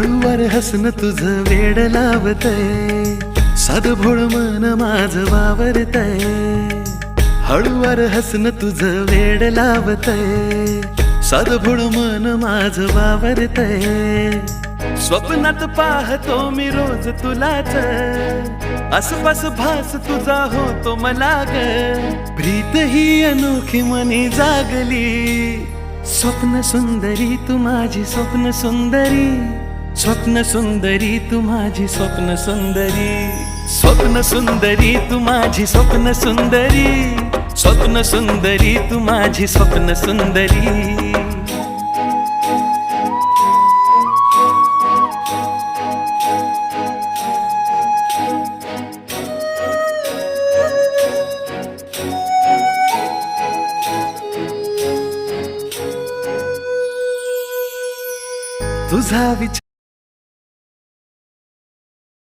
हळूवार हसणं तुझं वेड लावतय, साधं भोळ मन माझं वावरतय. हळूवार हसणं तुझं वेड लावतय, साधं भोळ मन माझं वावरतय. स्वप्नात पाहतो मी रोज तुलाच, आसपास भास तुझा होतो मला ग. प्रीत ही अनोखी मनी जागली, स्वप्न सुंदरी तू माझी स्वप्न सुंदरी. स्वप्न सुंदरी तू माझी स्वप्न सुंदरी. स्वप्न सुंदरी तू माझी स्वप्न सुंदरी. स्वप्न सुंदरी तू माझी स्वप्न सुंदरी. तुझा विचार